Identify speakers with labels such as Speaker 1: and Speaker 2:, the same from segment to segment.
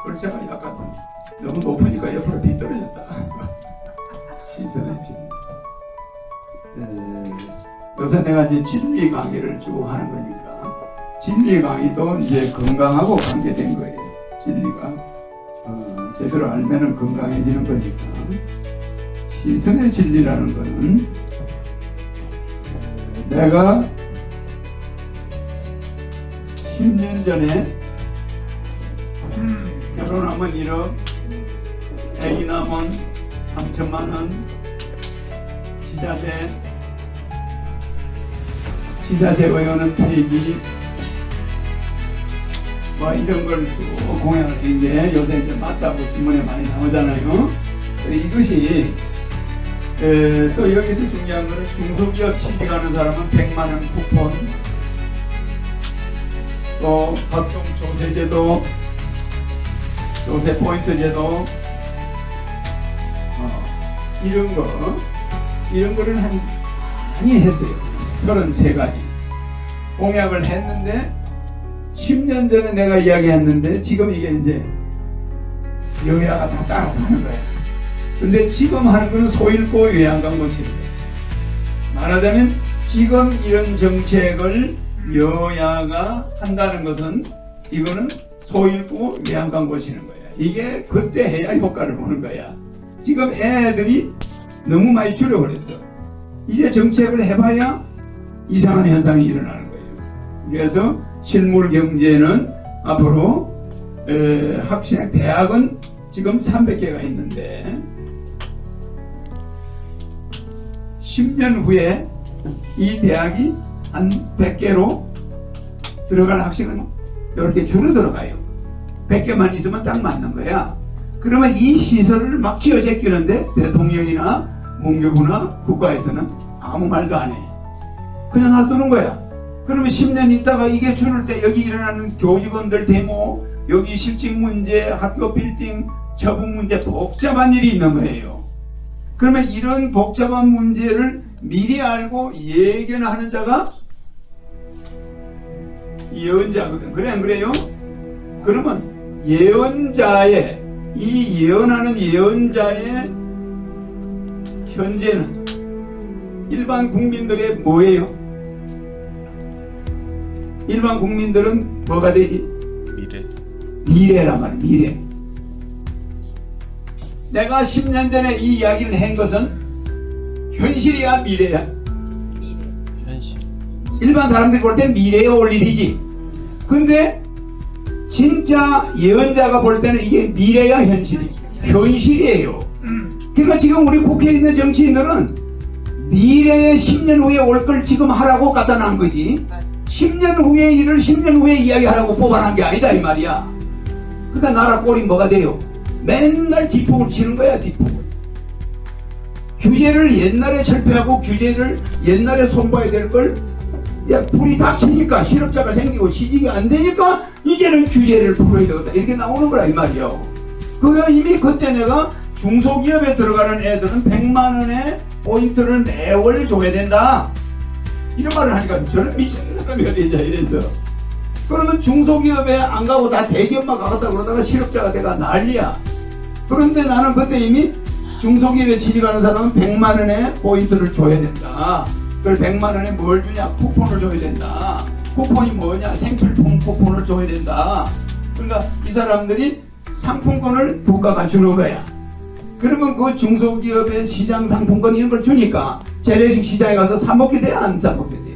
Speaker 1: 글자가 약간 너무 높으니까 옆으로 뒤떨어졌다. 시선의 진리. 요새 내가 이제 진리 강의를 쭉 하는 거니까 진리 강의도 이제 건강하고 관계된 거예요. 진리가 제대로 알면은 건강해지는 거니까. 시선의 진리라는 거는 내가 10년 전에 결혼하면 1억, 애기 낳으면 3천만원, 지자재 의원은 폐기, 뭐 이런 걸 쭉 공약을 한 게 요새 이제 맞다고 신문에 많이 나오잖아요. 이것이 또 여기서 중요한 거는 중소기업 취직하는 사람은 100만원 쿠폰, 또 각종 조세제도, 조세 포인트 제도, 이런 거를 많이 했어요. 33가지 공약을 했는데 10년 전에 내가 이야기했는데 지금 이게 이제 여야가 다 따라서 하는 거야. 근데 지금 하는 거는 소잃고 요양강 고치는 거야. 말하자면 지금 이런 정책을 여야가 한다는 것은 이거는 소잃고 요양강 고치는 거야. 이게 그때 해야 효과를 보는 거야. 지금 애들이 너무 많이 줄여버렸어. 이제 정책을 해봐야 이상한 현상이 일어나는 거예요. 그래서 실물 경제는 앞으로 학생 대학은 지금 300개가 있는데 10년 후에 이 대학이 한 100개로 들어갈 학생은 이렇게 줄어들어가요. 100개만 있으면 딱 맞는 거야. 그러면 이 시설을 막 지어 제끼는데 대통령이나 문교부나 국가에서는 아무 말도 안 해. 그냥 놔두는 거야. 그러면 10년 있다가 이게 줄을 때 여기 일어나는 교직원들 데모, 여기 실직 문제, 학교 빌딩 처분 문제, 복잡한 일이 있는 거예요. 그러면 이런 복잡한 문제를 미리 알고 예견하는 자가 예언자거든. 그래 안 그래요? 그러면 예언자의 이 예언하는 예언자의 현재는 일반 국민들의 뭐예요? 일반 국민들은 뭐가 되지? 미래란 말이야. 미래. 내가 10년 전에 이 이야기를 한 것은 현실이야 미래야?
Speaker 2: 현실.
Speaker 1: 일반 사람들이 볼 땐 미래에 올 일이지. 근데 진짜 예언자가 볼 때는 이게 미래야 현실이? 현실이에요. 그러니까 지금 우리 국회에 있는 정치인들은 미래에 10년 후에 올 걸 지금 하라고 갖다 놔한 거지 10년 후의 일을 10년 후에 이야기하라고 뽑아놓은 게 아니다 이 말이야. 그러니까 나라 꼴이 뭐가 돼요? 맨날 뒷북을 치는 거야. 뒷북을. 규제를 옛날에 철폐하고 규제를 옛날에 손봐야 될 걸 불이 닥치니까 실업자가 생기고 취직이 안 되니까 이제는 규제를 풀어야 되겠다 이렇게 나오는 거라 이 말이야. 그게 이미 그때 내가 중소기업에 들어가는 애들은 100만원의 포인트를 매월 줘야 된다 이런 말을 하니까 저는 미친 사람이 어디냐 이래서. 그러면 중소기업에 안 가고 다 대기업만 가겠다 그러다가 실업자가 돼가 난리야. 그런데 나는 그때 이미 중소기업에 취직하는 사람은 100만원의 포인트를 줘야 된다. 그걸 100만원에 뭘 주냐? 쿠폰을 줘야 된다. 쿠폰이 뭐냐? 생필품 쿠폰을 줘야 된다. 그러니까 이 사람들이 상품권을 국가가 주는 거야. 그러면 그 중소기업의 시장 상품권 이런 걸 주니까 재래식 시장에 가서 사 먹게 돼? 안 사 먹게 돼?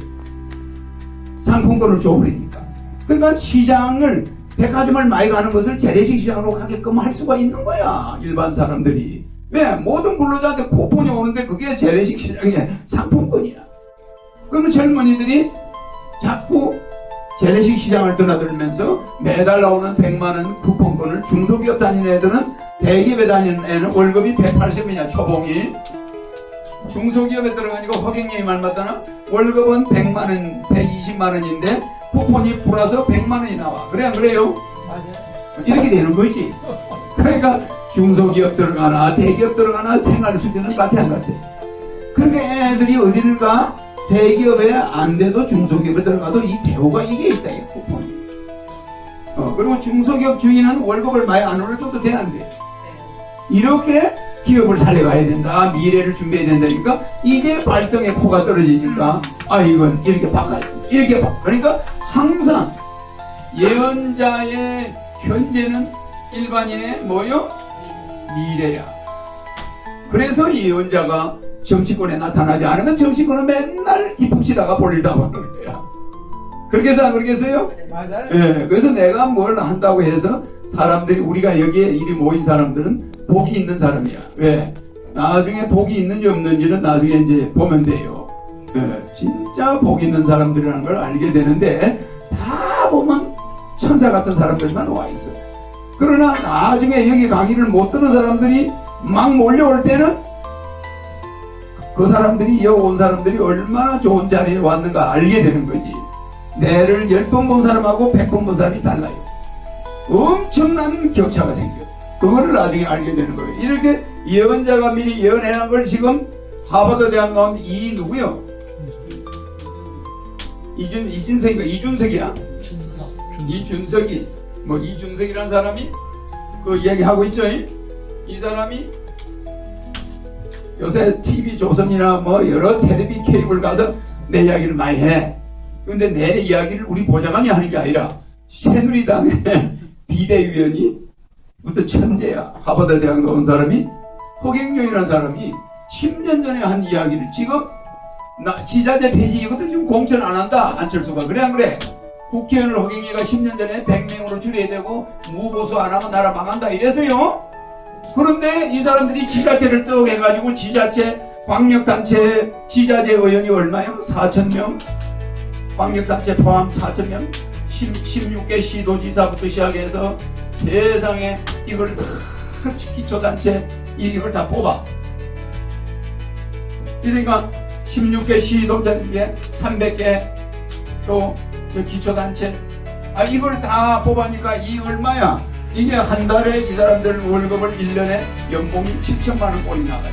Speaker 1: 상품권을 줘버리니까. 그러니까 시장을 백화점을 많이 가는 것을 재래식 시장으로 가게끔 할 수가 있는 거야 일반 사람들이. 왜? 모든 근로자한테 쿠폰이 오는데 그게 재래식 시장의 상품권이야. 그러면 젊은이들이 자꾸 재래식 시장을 드나들면서 매달 나오는 100만원 쿠폰권을 중소기업 다니는 애들은 대기업에 다니는 애는 월급이 180이냐 초봉이. 중소기업에 들어가니까 허경영이 말 맞잖아. 월급은 100만원 120만원인데 쿠폰이 플러스 100만원이 나와. 그래 안 그래요? 맞아요. 이렇게 되는 거지. 그러니까 중소기업 들어가나 대기업 들어가나 생활 수준은 같아 안 같아? 그러니까 애들이 어디를 가? 대기업에 안 돼도 중소기업에 들어가도 이 대우가 이게 있다 이 쿠폰이. 그리고 중소기업 주인은 월급을 많이 안 올려줘도 되는데
Speaker 2: 네.
Speaker 1: 이렇게 기업을 살려가야 된다. 미래를 준비해야 된다니까 이제 발등에 코가 떨어지니까 이건 이렇게 바꿔야 된다. 이렇게 그러니까 항상 예언자의 현재는 일반인의 뭐요? 미래야. 그래서 예언자가 정치권에 나타나지 않으면 정치권은 맨날 뒤푹치다가 볼일 다 받는 거야. 그렇게 해서 안 그러겠어요?
Speaker 2: 맞아요.
Speaker 1: 예, 그래서 내가 뭘 한다고 해서 사람들이 우리가 여기에 이리 모인 사람들은 복이 있는 사람이야. 왜? 나중에 복이 있는지 없는지는 나중에 이제 보면 돼요. 예, 진짜 복 있는 사람들이라는 걸 알게 되는데 다 보면 천사 같은 사람들만 와 있어. 그러나 나중에 여기 강의를 못 듣는 사람들이 막 몰려올 때는 그 사람들이 여기 온 사람들이 얼마나 좋은 자리에 왔는가 알게 되는 거지. 내를 10번 본 사람하고 100번 본 사람이 달라요. 엄청난 격차가 생겨. 그거를 나중에 알게 되는 거예요. 이렇게 예언자가 미리 예언해놓은 걸 지금 하버드 대학 나온 이 누구요? 이준석이야?
Speaker 2: 준석.
Speaker 1: 이준석이 뭐 이준석이라는 사람이 그 이야기하고 있죠. 이 사람이 요새 TV 조선이나 뭐 여러 텔레비 케이블 가서 내 이야기를 많이 해. 근데 내 이야기를 우리 보좌관이 하는 게 아니라 새누리당의 비대위원이 무슨 천재야. 하버드 대학 나온 사람이 허경영이라는 사람이 10년 전에 한 이야기를 지금 지자재 폐지 이것도 지금 공천 안 한다. 안철수가 그래 안 그래? 국회의원을 허경영이가 10년 전에 100명으로 줄여야 되고 무보수 안 하면 나라 망한다 이래서요. 그런데 이 사람들이 지자체를 떡 해가지고 지자체 광역단체 지자체 의원이 얼마요? 4,000명. 광역단체 포함 4,000명. 16개 시도지사부터 시작해서 세상에 이걸 다 기초단체 이걸 다 뽑아. 그러니까 16개 시도단체 300개 또 기초단체 이걸 다 뽑으니까 이 얼마야? 이게 한 달에 이 사람들 월급을 1년에 연봉이 7천만 원 꼴이 나가요.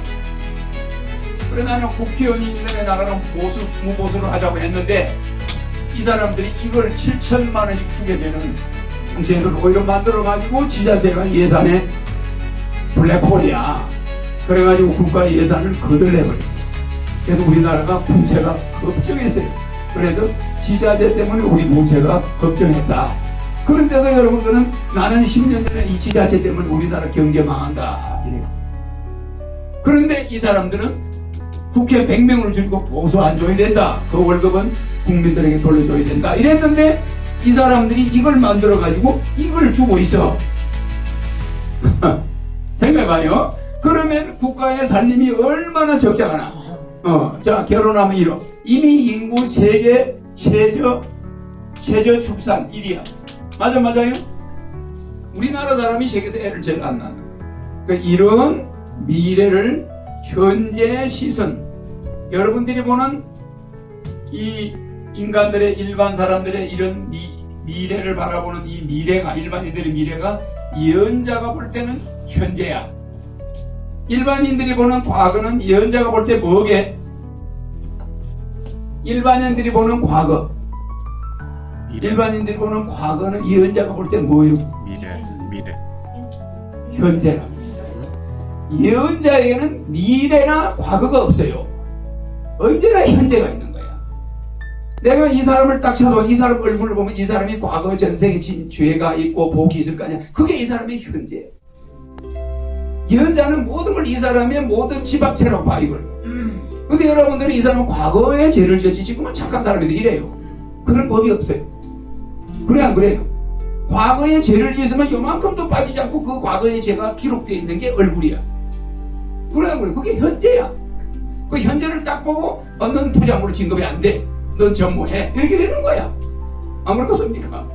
Speaker 1: 그래 나는 국회의원이 1년에 나가는 무보수를 하자고 했는데 이 사람들이 이걸 7천만 원씩 주게 되는 정책을 오히려 만들어가지고 지자체가 예산에 블랙홀이야. 그래가지고 국가 예산을 거덜내버렸어. 그래서 우리나라가 부채가 걱정했어요. 그래서 지자체 때문에 우리 부채가 걱정했다. 그런데도 여러분들은 나는 10년 전에 이 지자체 때문에 우리나라 경제 망한다. 이래요. 그런데 이 사람들은 국회 100명을 줄이고 보수 안 줘야 된다. 그 월급은 국민들에게 돌려줘야 된다. 이랬는데 이 사람들이 이걸 만들어가지고 이걸 주고 있어. 생각해봐요. 그러면 국가의 살림이 얼마나 적자가나. 자 결혼하면 이러. 이미 인구 세계 최저 출산 1위야. 맞아요? 우리나라 사람이 세계에서 애를 제일 안 낳는. 그러니까 이런 미래를 현재의 시선, 여러분들이 보는 이 인간들의 일반 사람들의 이런 미래를 바라보는 이 미래가 일반인들의 미래가 예언자가 볼 때는 현재야. 일반인들이 보는 과거는 예언자가 볼 때 뭐게? 일반인들이 보는 과거. 일반인들이 보는 과거는 예언자가 볼 때 뭐예요?
Speaker 3: 미래.
Speaker 1: 현재라. 예언자에게는 미래나 과거가 없어요. 언제나 현재가 있는 거야. 내가 이 사람을 딱 쳐서 이 사람 얼굴을 보면 이 사람이 과거 전생에 진 죄가 있고 복이 있을 거 아니야. 그게 이 사람의 현재. 예언자는 모든 걸 이 사람의 모든 집합체라고 봐 이걸. 근데 여러분들이 이 사람은 과거에 죄를 지었지 지금은 착한 사람인데 이래요. 그런 법이 없어요. 그래 안 그래요? 과거에 죄를 지었으면 요만큼도 빠지지 않고 그 과거의 죄가 기록되어 있는 게 얼굴이야. 그래 안 그래? 그게 현재야. 그 현재를 딱 보고 넌 부장으로 진급이 안 돼. 넌 전무해. 이렇게 되는 거야. 안 그렇겠습니까?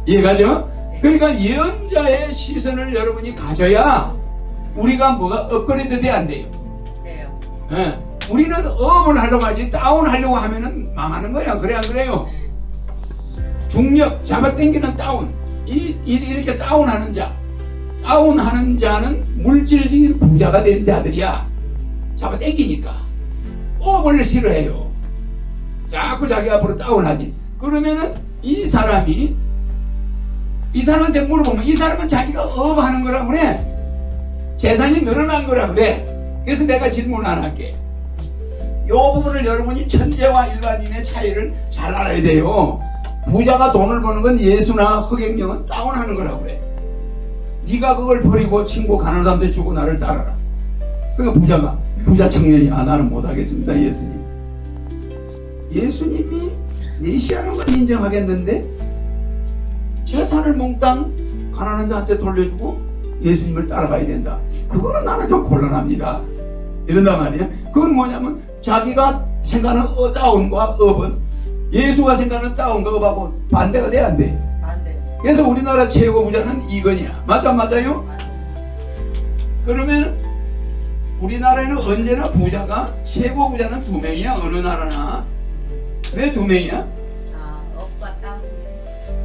Speaker 1: 이해가죠? 그러니까 예언자의 시선을 여러분이 가져야 우리가 뭐가 업그레이드 돼야 안 돼요.
Speaker 2: 네요.
Speaker 1: 예. 우리는 업을 하려고 하지 다운하려고 하면은 망하는 거야. 그래 안 그래요? 중력 잡아당기는 다운 이렇게 다운하는 자는 물질적인 부자가 된 자들이야. 잡아당기니까 업을 싫어해요. 자꾸 자기 앞으로 다운하지. 그러면은 이 사람한테 물어보면 이 사람은 자기가 하는 거라 그래. 재산이 늘어난 거라 그래. 그래서 내가 질문 안 할게. 이 부분을 여러분이 천재와 일반인의 차이를 잘 알아야 돼요. 부자가 돈을 버는 건 예수나 흑행령은 다운하는 거라고 그래. 네가 그걸 버리고 친구 가난한 사람한테 주고 나를 따라라. 그러니까 부자 청년이 나는 못하겠습니다. 예수님이 메시아라는 걸 인정하겠는데 재산을 몽땅 가난한 자한테 돌려주고 예수님을 따라가야 된다. 그거는 나는 좀 곤란합니다. 이런단 말이야. 그건 뭐냐면 자기가 생각하는 다운과 업은 예수가 생각하는 다운과 업하고 반대가 돼 안 돼?
Speaker 2: 반대.
Speaker 1: 그래서 우리나라 최고 부자는 이건희야. 맞아요? 그러면 우리나라에는 언제나 부자가 최고 부자는 2명이야. 어느 나라나. 왜 2명이야?
Speaker 2: 업과 다운.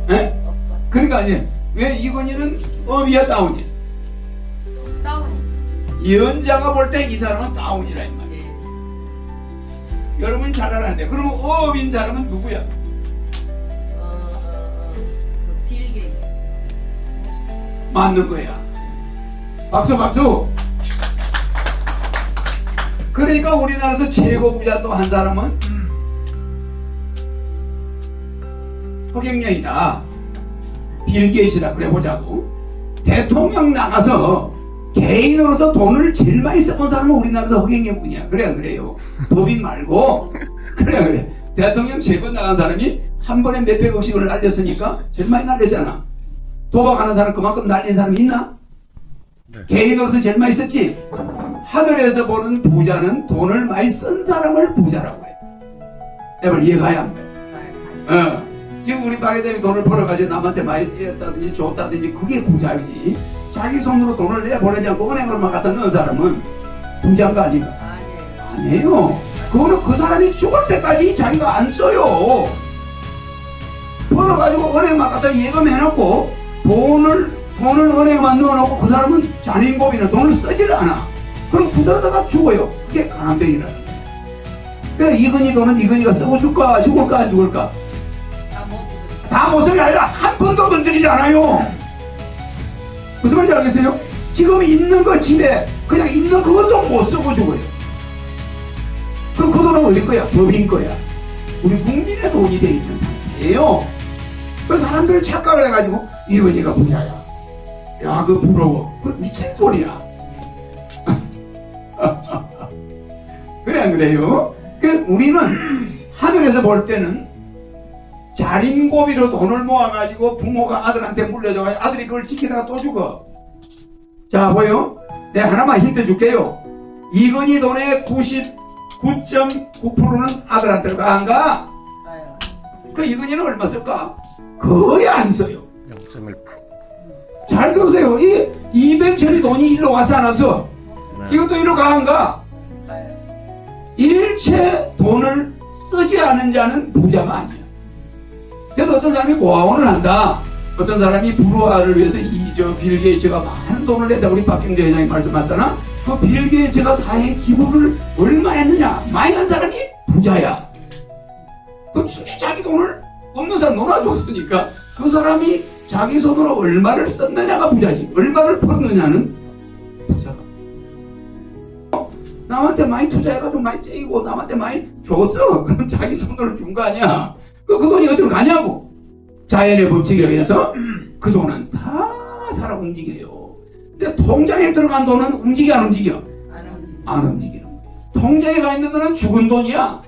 Speaker 1: 네?
Speaker 2: 업과
Speaker 1: 그러니까 아니에요. 왜 이건희는 업이야 다운이야?
Speaker 2: 다운이.
Speaker 1: 연자가 볼 때 이 사람은 다운이라 이 말이야.
Speaker 2: 예.
Speaker 1: 여러분이 잘 알아야 그러면 업인 사람은 누구야?
Speaker 2: 그 빌게.
Speaker 1: 맞는 거야. 박수. 그러니까 우리나라에서 최고 부자 또 한 사람은 허경영이다. 빌게이츠라 그래 보자고. 대통령 나가서 개인으로서 돈을 제일 많이 써본 사람은 우리나라에서 허경영뿐이야. 그래요. 법인 말고. 그래. 대통령 3번 나간 사람이 한 번에 몇백억씩을 날렸으니까 제일 많이 날렸잖아. 도박하는 사람 그만큼 날린 사람이 있나?
Speaker 3: 네.
Speaker 1: 개인으로서 제일 많이 썼지. 하늘에서 보는 부자는 돈을 많이 쓴 사람을 부자라고 해. 여러분 이해가야 합니다. 지금 우리 박애dem이 돈을 벌어가지고 남한테 많이 떼었다든지 줬다든지 그게 부자이지. 자기 손으로 돈을 내보내지 않고 은행으로만 갖다 넣은 사람은 부자가 아닌가? 아니에요. 그거는 그 사람이 죽을 때까지 자기가 안 써요. 벌어가지고 은행만 갖다 예금해놓고 돈을 은행에만 넣어놓고 그 사람은 잔인고비는 돈을 쓰질 않아. 그럼 부자다가 죽어요. 그게 가난뱅이라는 거야. 그러니까 이건희 돈은 이건희가 쓰고 죽을까 안 죽을까? 다 못 쓰는 게 아니라 한 푼도 건드리지 않아요. 무슨 말인지 알겠어요? 지금 있는 거 집에 그냥 있는 그것도 못 쓰고 죽어요. 그럼 그 돈은 어디 거야? 법인 거야. 우리 국민의 돈이 돼 있는 상태예요. 그래서 사람들 착각을 해가지고 이건희가 부자야. 야, 그거 부러워. 그 미친 소리야. 그래 안 그래요? 그 우리는 하늘에서 볼 때는 자린고비로 돈을 모아가지고 부모가 아들한테 물려줘가지고 아들이 그걸 지키다가 또 죽어. 자 보여? 내가 하나만 힌트 줄게요. 이건희 돈의 99.9%는 아들한테 가 안 가? 그 이건희는 얼마 쓸까? 거의 안 써요.
Speaker 3: 0.1%.
Speaker 1: 잘 들으세요. 이 200천이 돈이 일로 와서 안 와서 이것도 일로 가 안 가? 일체 돈을 쓰지 않은 자는 부자가 아니야. 그래서 어떤 사람이 고아원을 한다. 어떤 사람이 불우아를 위해서 빌 게이츠가 많은 돈을 냈다. 우리 박경재 회장이 말씀하셨잖아. 그 빌 게이츠가 사회 기부를 얼마 했느냐? 많이 한 사람이 부자야. 그 자기 돈을 없는 사람 놀아줬으니까 그 사람이 자기 손으로 얼마를 썼느냐가 부자지. 얼마를 풀었느냐는 부자가. 남한테 많이 투자해가지고 많이 떼이고 남한테 많이 줬어. 그럼 자기 손으로 준 거 아니야. 그 돈이 어디로 가냐고. 자연의 법칙에 의해서 그 돈은 다 살아 움직여요. 근데 통장에 들어간 돈은 움직여 안 움직여? 안 움직이는 거예요. 통장에 가 있는 돈은 죽은 돈이야.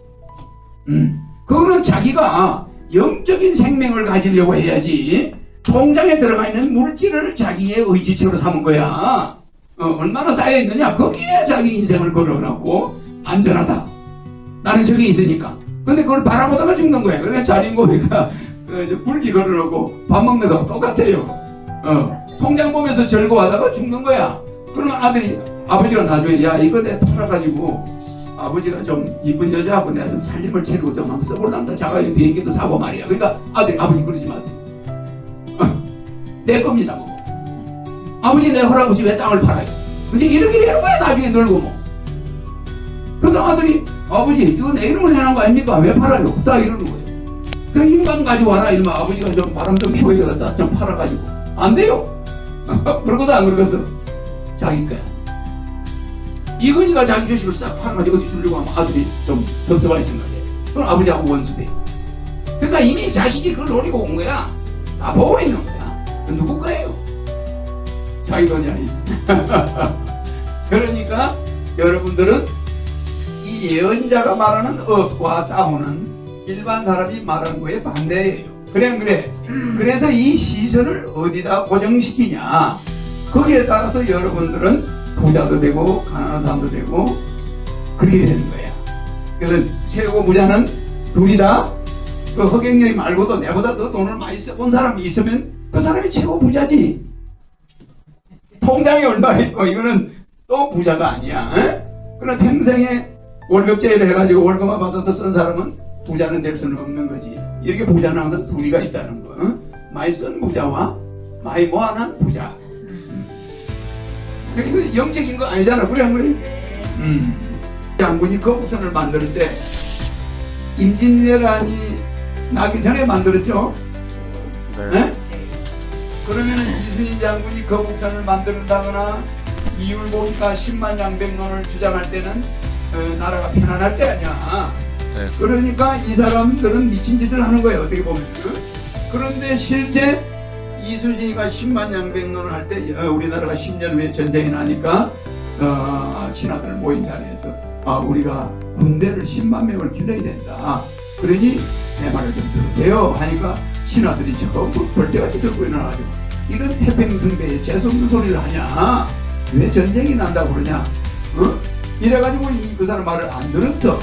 Speaker 1: 그거는 자기가 영적인 생명을 가지려고 해야지. 통장에 들어가 있는 물질을 자기의 의지처로 삼은 거야. 얼마나 쌓여있느냐? 거기에 자기 인생을 걸어가고 안전하다. 나는 저기 있으니까. 근데 그걸 바라보다가 죽는 거야. 그러니까 자린고비가 불기 걸어놓고 밥 먹는 거하고 똑같아요. 통장 보면서 즐거워하다가 죽는 거야. 그러면 아버지가 나중에 야 이거 내가 팔아가지고 아버지가 좀 이쁜 여자하고 내가 좀 살림을 채우고 좀 한번 써볼란다. 자가용 비행기도 사고 말이야. 그러니까 아버지 그러지 마세요. 내 겁니다. 뭐. 아버지 내 허락 없이 왜 땅을 팔아요? 이제 이렇게 되는 거야. 나중에 늙고 뭐. 그러니까 아들이 아버지 이거 내 이름을 해놓은 거 아닙니까? 왜 팔아요? 딱 이러는 거예요. 그 인간 가져와라 이러면 아버지가 좀 바람 좀 피워야겠다 좀 팔아가지고 안 돼요. 그러고도 안 그러겠어. 자기 거야. 이건희가 자기 주식을 싹 팔아가지고 어디 주려고 하면 아들이 좀 섭섭할 생각해. 그럼 아버지하고 원수돼. 그러니까 이미 자식이 그걸 노리고 온 거야. 다 보고 있는 거야. 그 누구 거예요? 자기 돈이 아니지. 그러니까 여러분들은 이 예언자가 말하는 업과 다운은 일반 사람이 말한 거에 반대예요. 그래 안 그래? 그래서 이 시선을 어디다 고정시키냐, 거기에 따라서 여러분들은 부자도 되고 가난한 사람도 되고 그렇게 되는 거야. 그래서 최고 부자는 둘이다. 그 허경영이 말고도 내보다 더 돈을 많이 써본 사람이 있으면 그 사람이 최고 부자지. 통장에 얼마 있고 이거는 또 부자가 아니야. 그럼 평생에 월급제를 해가지고 월급만 받아서 쓴 사람은 부자는 될 수는 없는 거지. 이렇게 부자는 항상 둘이가 있다는 거. 많이 쓴 부자와 많이 모아놓은 부자. 이거 영적인 거 아니잖아. 그래 안 그래? 장군이 거북선을 만들 때 임진왜란이 나기 전에 만들었죠. 네? 그러면은 이순신 장군이 거북선을 만든다거나 이율보니까 10만 양백론을 주장할 때는 나라가 편안할 때 아니야.
Speaker 3: 네.
Speaker 1: 그러니까 이 사람들은 미친 짓을 하는 거예요. 어떻게 보면. 그런데 실제 이순신이가 10만 양백론을 할 때 우리나라가 10년 후에 전쟁이 나니까 신하들 모인 자리에서 우리가 군대를 10만 명을 길러야 된다. 그러니 내 말을 좀 들으세요 하니까 신하들이 전부 벌떼같이 들고 일어나가지고 이런 태평성대에 재수없는 소리를 하냐, 왜 전쟁이 난다고 그러냐, 이래가지고 그 사람 말을 안 들었어.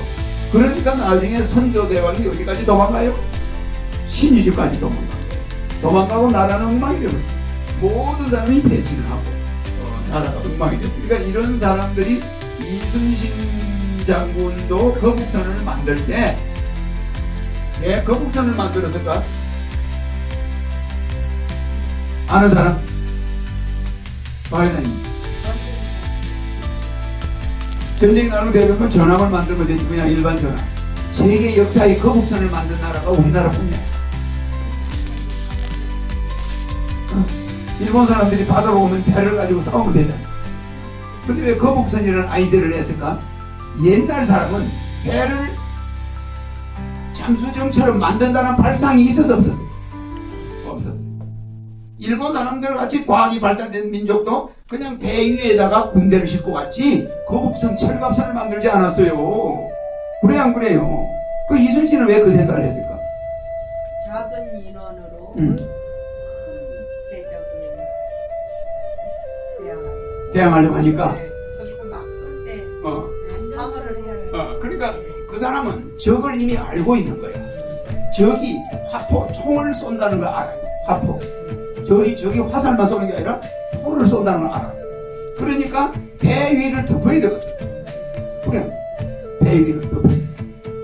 Speaker 1: 그러니까 나중에 선조대왕이 여기까지 도망가요. 신의집까지 도망가고 나라는 엉망이 되고 모든 사람이 배신을 하고 나라가 엉망이 됐어. 그러니까 이런 사람들이 이순신 장군도 거북선을 만들 때 왜 거북선을 만들었을까? 아는 사람? 과회장님. 전쟁이 나는 대부분 전함을 만들면 되지. 그냥 일반 전함. 세계 역사에 거북선을 만든 나라가 우리나라뿐이야. 일본 사람들이 바다로 오면 배를 가지고 싸우면 되잖아. 근데 왜 거북선이라는 아이디어를 냈을까? 옛날 사람은 배를 잠수정처럼 만든다는 발상이 있어서 없었어요. 없었어요. 일본 사람들 같이 과학이 발달된 민족도 그냥 배 위에다가 군대를 싣고 갔지 거북선 철갑선을 만들지 않았어요. 그래 안 그래요? 그 이순신은 왜 그 생각을 했을까?
Speaker 2: 작은 인원으로 큰 대적을
Speaker 1: 대항하려고 하니까.
Speaker 2: 저기서 막 쏠 때 방어를 해야 돼.
Speaker 1: 그러니까 그 사람은 적을 이미 알고 있는 거야. 적이 화포, 총을 쏜다는 걸 알아요. 화포. 적이 화살만 쏘는 게 아니라 포를 쏜다는 걸 알아. 그러니까 배 위를 덮어야 되겠어. 그래. 배 위를 덮어.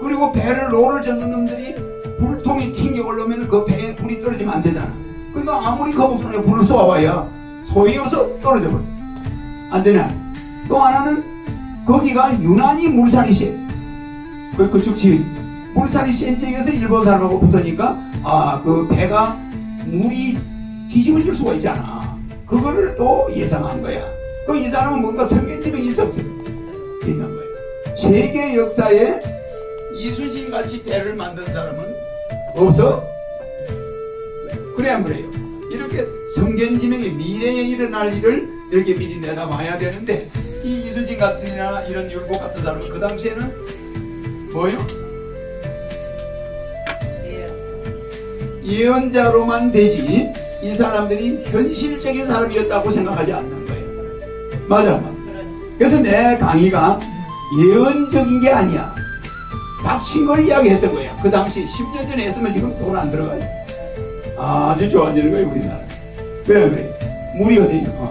Speaker 1: 그리고 배를 로를 젓는 놈들이 불통이 튕겨 올라오면 그 배에 불이 떨어지면 안 되잖아. 그러니까 아무리 거북선에 불을 쏘아봐야 소용이 없어. 떨어져 버려. 안 되냐? 또 하나는 거기가 유난히 물살이 세. 그쪽 지역 물살이 센 지역에서 일본 사람하고 붙으니까 그 배가 물이 뒤집어질 수가 있잖아. 그거를 또 예상한 거야. 그 이 사람은 뭔가 성견지명이 있었어요. 있는 거예요. 세계 역사에 이순신 같이 배를 만든 사람은 없어. 그래 안 그래요? 이렇게 성견지명이 미래에 일어날 일을 이렇게 미리 내다봐야 되는데 이 이순신 같은이나 이런 율곡 같은 사람은 그 당시에는 뭐요? 예언자로만 되지 이 사람들이 현실적인 사람이었다고 생각하지 않는 거예요. 맞아. 그래서 내 강의가 예언적인 게 아니야. 닥친 걸 이야기했던 거야. 그 당시 10년 전에 했으면 지금 돈 안 들어가요. 아주 좋아지는 거예요 우리나라. 왜 그래? 물이 어디 있나?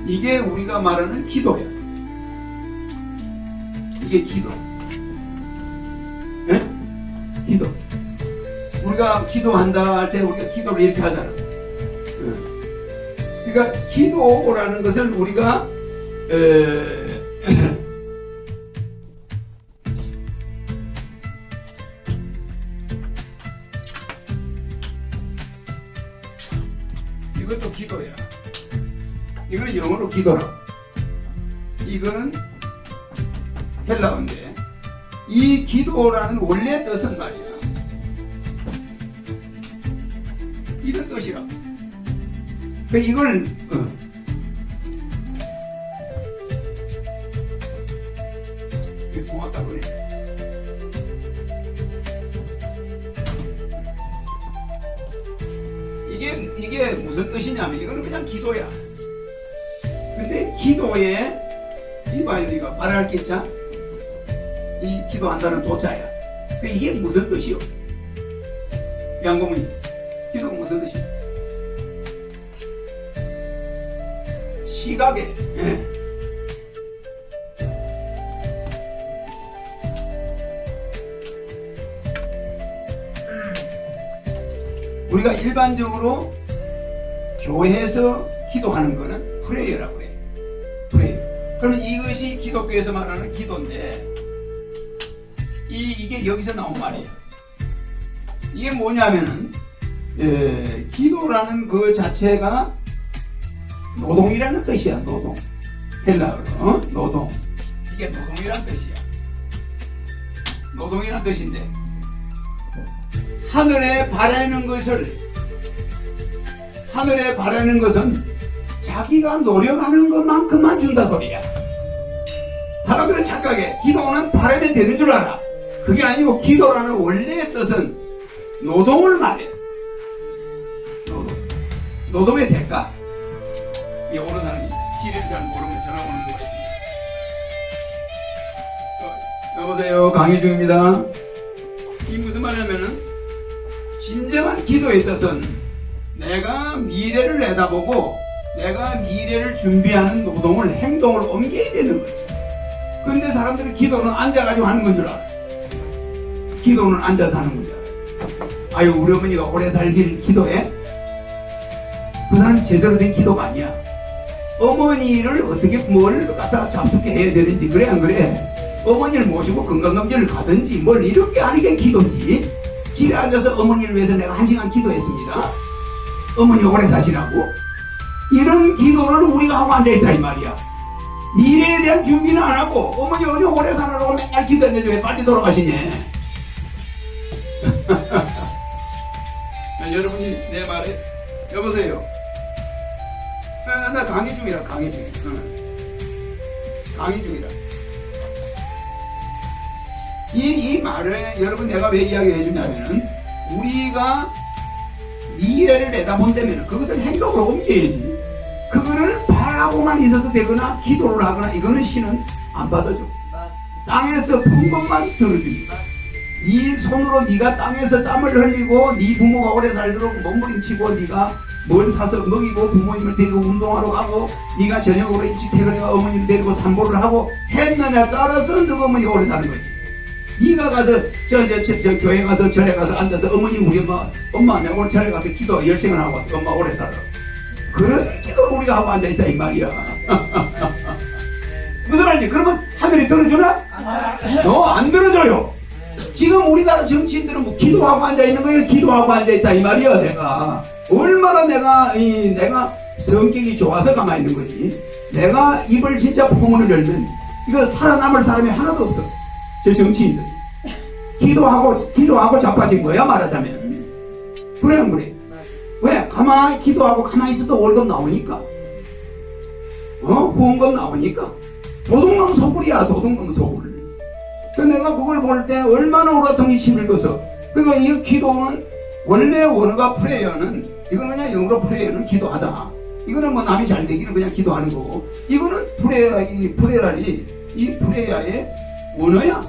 Speaker 1: 이게 우리가 말하는 기도야. 이게 기도. 예? 기도. 우리가 기도한다 할 때 우리가 기도를 이렇게 하잖아. 그러니까 기도라는 것을 우리가 이것도 기도야. 이거는 영어로 기도라. 이거는 헬라어인데 이 기도라는 원래 뜻은 말이야. 이런 뜻이라. 그 이걸 이게 소화다 그래. 이게 무슨 뜻이냐면 이거는 그냥 기도야. 근데 기도에 이봐요, 이거 말할 기자. 이 기도한다는 도자야. 이게 무슨 뜻이요? 양고문이 기도가 무슨 뜻이요? 시각에 우리가 일반적으로 교회에서 기도하는 거는 프레이어라고 그래. 프레이어. 그러면 이것이 기독교에서 말하는 기도인데 이게 여기서 나온 말이에요. 이게 뭐냐면은 기도라는 그 자체가 노동이라는 뜻이야. 노동. 헬라어로 노동. 이게 노동이라는 뜻이야. 노동이라는 뜻인데 하늘에 바라는 것은 자기가 노력하는 것만큼만 준다 소리야. 사람들은 착각해. 기도는 바라면 되는 줄 알아. 그게 아니고 기도라는 원래의 뜻은 노동을 말해. 노동의 대가. 이 오는 사람이 시리를 잘 모르면 전화 오는 수가 있습니다. 여보세요, 강의 중입니다. 이 무슨 말이냐면은 진정한 기도의 뜻은 내가 미래를 내다보고 내가 미래를 준비하는 노동을 행동을 옮겨야 되는 거죠. 그런데 사람들이 기도는 앉아가지고 하는 건 줄 알아. 기도는 앉아서 하는 건 줄 알아. 아유, 우리 어머니가 오래 살길 기도해? 그 사람이 제대로 된 기도가 아니야. 어머니를 어떻게 뭘 갖다 잡수게 해야 되는지, 그래 안 그래? 어머니를 모시고 건강검진을 가든지 뭘 이렇게 하는 게 기도지. 집에 앉아서 어머니를 위해서 내가 1시간 기도했습니다. 어머니 오래 사시라고. 이런 기도를 우리가 하고 앉아있다 이 말이야. 미래에 대한 준비는 안 하고 어머니 어디 오래 사느라고 맨날 기도했는데 왜 빨리 돌아가시냐. 여러분이 내 말에 여보세요. 나 강의 중이라. 강의 중이라. 이 말을 여러분 내가 왜 이야기해 주냐면은 우리가 미래를 내다본다면 그것을 행동으로 옮겨야지. 그거를 바라고만 있어도 되거나 기도를 하거나 이거는 신은 안 받아줘. 땅에서 푼 것만 들어줍니다. 네 손으로 네가 땅에서 땀을 흘리고 네 부모가 오래 살도록 몸부림치고 네가 뭘 사서 먹이고 부모님을 데리고 운동하러 가고 네가 저녁으로 일찍 퇴근해가 어머니를 데리고 산보를 하고 했느냐에 따라서 너 어머니가 오래 사는 거지. 네가 가서 저 교회 가서 절에 가서 앉아서 어머니 우리 엄마 내가 오늘 절에 가서 기도 10시간 하고 왔어. 엄마 오래 살아. 그런 기도를 우리가 하고 앉아있다 이 말이야. 무슨 말이지? 그러면 하늘이 들어주나? 안 들어줘요. 지금 우리나라 정치인들은 뭐 기도하고 앉아있는 거예요. 기도하고 앉아있다 이 말이야. 내가 얼마나 내가 성격이 좋아서 가만히 있는 거지. 내가 입을 진짜 포문을 열면 이거 살아남을 사람이 하나도 없어. 저 정치인들이 기도하고 자빠진 거야 말하자면. 그래 안 그래? 왜? 가만히 기도하고 가만히 있어도 월급 나오니까. 후원금 나오니까. 도둑놈 소굴이야. 도둑놈 소굴. 그래서 내가 그걸 볼 때 얼마나 우라통이 힘들겠어. 그러니까 이 기도는 원래 원어가 프레이어는 이거는 그냥 영어로 프레이어는 기도하다. 이거는 뭐 남이 잘 되기를 그냥 기도하는 거고, 이거는 프레이어의 원어야.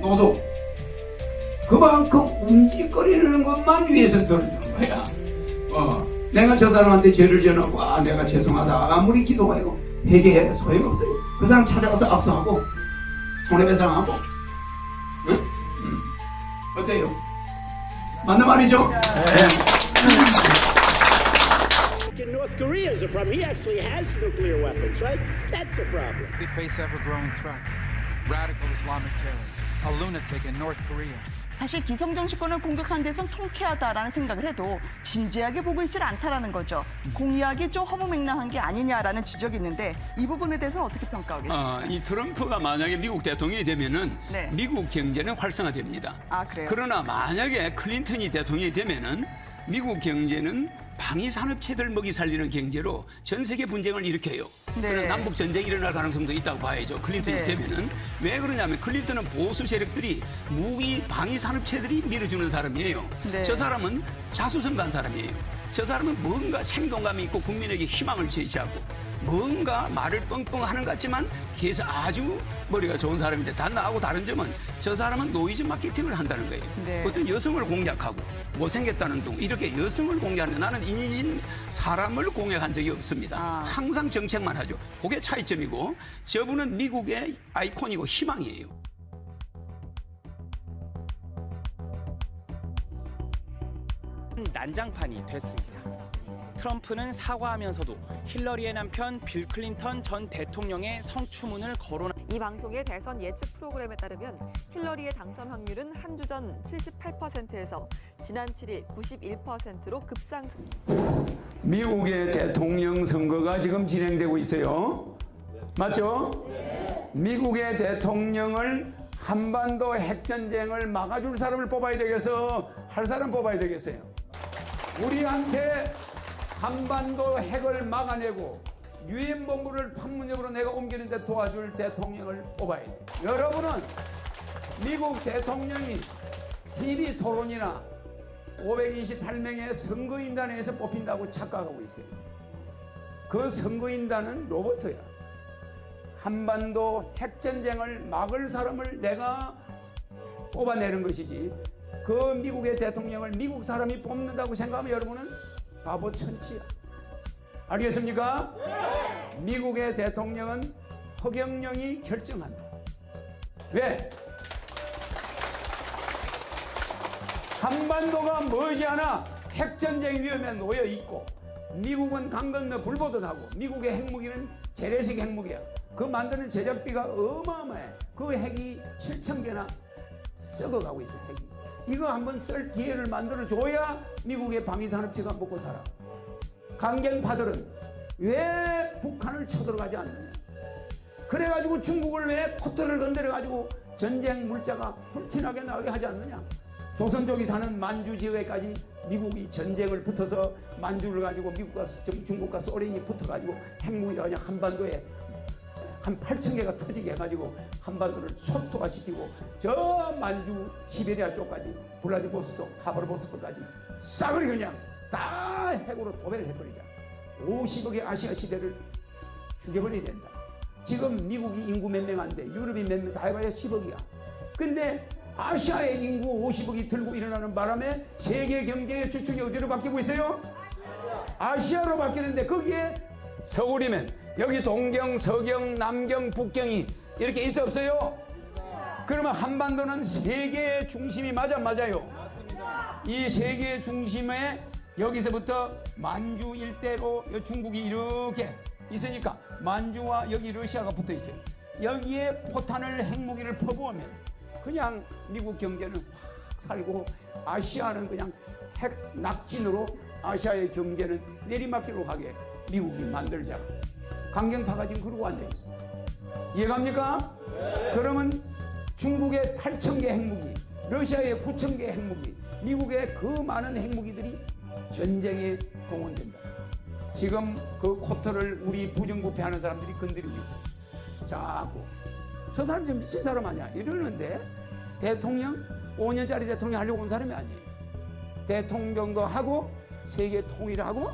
Speaker 1: 노동. 그만큼 움직거리는 것만 위해서 들어주는 거야. 내가 저 사람한테 죄를 지어놓고 내가 죄송하다 아무리 기도해도 회개해 소용없어요. 그 사람 찾아가서 악수하고 손해배상하고. 응? 어때요? 맞는 말이죠?
Speaker 3: In North Korea is a problem. He actually has nuclear weapons, right? That's a problem.
Speaker 4: We face ever-growing threats. Radical Islamic terror, a lunatic in North Korea.
Speaker 5: 사실 기성 정치권을 공격한 데선 통쾌하다라는 생각을 해도 진지하게 보고 있질 않다라는 거죠. 공약이 좀 허무맹랑한 게 아니냐라는 지적이 있는데 이 부분에 대해서는 어떻게 평가하고 계십니까?
Speaker 6: 이 트럼프가 만약에 미국 대통령이 되면은
Speaker 5: 네.
Speaker 6: 미국 경제는 활성화됩니다.
Speaker 5: 아, 그래요?
Speaker 6: 그러나 만약에 클린턴이 대통령이 되면은 미국 경제는 방위 산업체들 먹이 살리는 경제로 전 세계 분쟁을 일으켜요.
Speaker 5: 네.
Speaker 6: 그래서 남북 전쟁이 일어날 가능성도 있다고 봐야죠. 클린턴이
Speaker 5: 네.
Speaker 6: 되면은 왜 그러냐면 클린턴은 보수 세력들이 무기 방위 산업체들이 밀어주는 사람이에요.
Speaker 5: 네.
Speaker 6: 저 사람은 자수성가한 사람이에요. 저 사람은 뭔가 생동감이 있고 국민에게 희망을 제시하고 뭔가 말을 뻥뻥 하는 것 같지만 그래서 아주 머리가 좋은 사람인데 단 나하고 다른 점은 저 사람은 노이즈 마케팅을 한다는 거예요.
Speaker 5: 네.
Speaker 6: 어떤 여성을 공략하고 못생겼다는 둥 이렇게 여성을 공략하는데 나는 인위적인 사람을 공략한 적이 없습니다.
Speaker 5: 아.
Speaker 6: 항상 정책만 하죠. 그게 차이점이고 저분은 미국의 아이콘이고 희망이에요.
Speaker 7: 난장판이 됐습니다. 트럼프는 사과하면서도 힐러리의 남편 빌 클린턴 전 대통령의 성추문을 거론한
Speaker 8: 이 방송의 대선 예측 프로그램에 따르면 힐러리의 당선 확률은 한 주 전 78%에서 지난 7일 91%로 급상승.
Speaker 1: 미국의 대통령 선거가 지금 진행되고 있어요. 맞죠? 미국의 대통령을 한반도 핵전쟁을 막아줄 사람을 뽑아야 되겠어? 할 사람 뽑아야 되겠어요? 우리한테 한반도 핵을 막아내고 유엔 본부를 판문점으로 내가 옮기는데 도와줄 대통령을 뽑아야 돼. 여러분은 미국 대통령이 TV 토론이나 528명의 선거인단에서 뽑힌다고 착각하고 있어요. 그 선거인단은 로버트야. 한반도 핵전쟁을 막을 사람을 내가 뽑아내는 것이지 그 미국의 대통령을 미국 사람이 뽑는다고 생각하면 여러분은 바보 천치야. 알겠습니까? 미국의 대통령은 허경영이 결정한다. 왜? 한반도가 머지않아 핵전쟁 위험에 놓여 있고 미국은 강 건너 불보듯하고 미국의 핵무기는 재래식 핵무기야. 그 만드는 제작비가 어마어마해. 그 핵이 7,000개나 썩어가고 있어. 핵이. 이거 한번 쓸 기회를 만들어줘야 미국의 방위산업체가 먹고 살아. 강경파들은 왜 북한을 쳐들어가지 않느냐. 그래가지고 중국을 왜 코트를 건드려가지고 전쟁 물자가 불티나게 나게 하지 않느냐. 조선 쪽이 사는 만주 지역에까지 미국이 전쟁을 붙어서 만주를 가지고 미국과 중국과 소련이 붙어가지고 핵무기가 그냥 한반도에 한 8,000개가 터지게 해가지고 한반도를 소토화시키고 저 만주 시베리아 쪽까지 블라디보스토크 하바르보스토크까지 싸그리 그냥 다 핵으로 도배를 해버리자. 50억의 아시아 시대를 죽여버려야 된다. 지금 미국이 인구 몇 명 안 돼. 유럽이 몇 명 다 해봐야 10억이야. 근데 아시아의 인구 50억이 들고 일어나는 바람에 세계 경제의 주축이 어디로 바뀌고 있어요? 아시아로 바뀌는데 거기에 서울이면 여기 동경, 서경, 남경, 북경이 이렇게 있어 없어요? 그러면 한반도는 세계의 중심이 맞아요? 이 세계의 중심에 여기서부터 만주 일대로 중국이 이렇게 있으니까 만주와 여기 러시아가 붙어 있어요. 여기에 포탄을 핵무기를 퍼부으면 그냥 미국 경제는 확 살고 아시아는 그냥 핵 낙진으로 아시아의 경제는 내리막길로 가게 미국이 만들자. 강경파가 지금 그러고 앉아있어. 이해갑니까? 그러면 중국의 8,000개 핵무기, 러시아의 9,000개 핵무기, 미국의 그 많은 핵무기들이 전쟁에 동원된다. 지금 그 코트를 우리 부정부패하는 사람들이 건드리고 있어. 자꾸 저 사람 지금 미친 사람 아니야 이러는데 대통령 5년짜리 대통령 하려고 온 사람이 아니에요. 대통령도 하고 세계 통일하고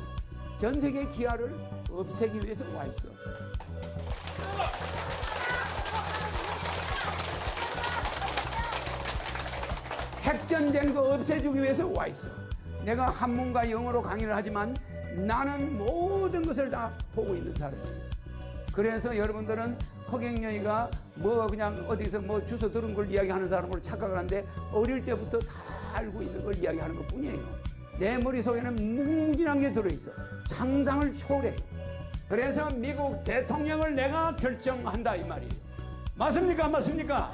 Speaker 1: 전 세계 기아를 없애기 위해서 와 있어. 핵전쟁도 없애주기 위해서 와 있어. 내가 한문과 영어로 강의를 하지만 나는 모든 것을 다 보고 있는 사람이에요. 그래서 여러분들은 허경영이가 뭐 그냥 어디서 뭐 주워 들은 걸 이야기하는 사람으로 착각을 하는데 어릴 때부터 다
Speaker 6: 살고 있는 걸 이야기하는 것 뿐이에요. 내 머릿속에는 무궁무진한 게 들어있어. 상상을 초월해요. 그래서 미국 대통령을 내가 결정한다 이 말이에요. 맞습니까? 안 맞습니까?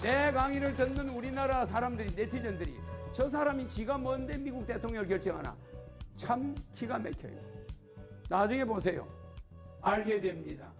Speaker 6: 내 강의를 듣는 우리나라 사람들이, 네티즌들이 저 사람이 지가 뭔데 미국 대통령을 결정하나, 참 기가 막혀요. 나중에 보세요. 알게 됩니다.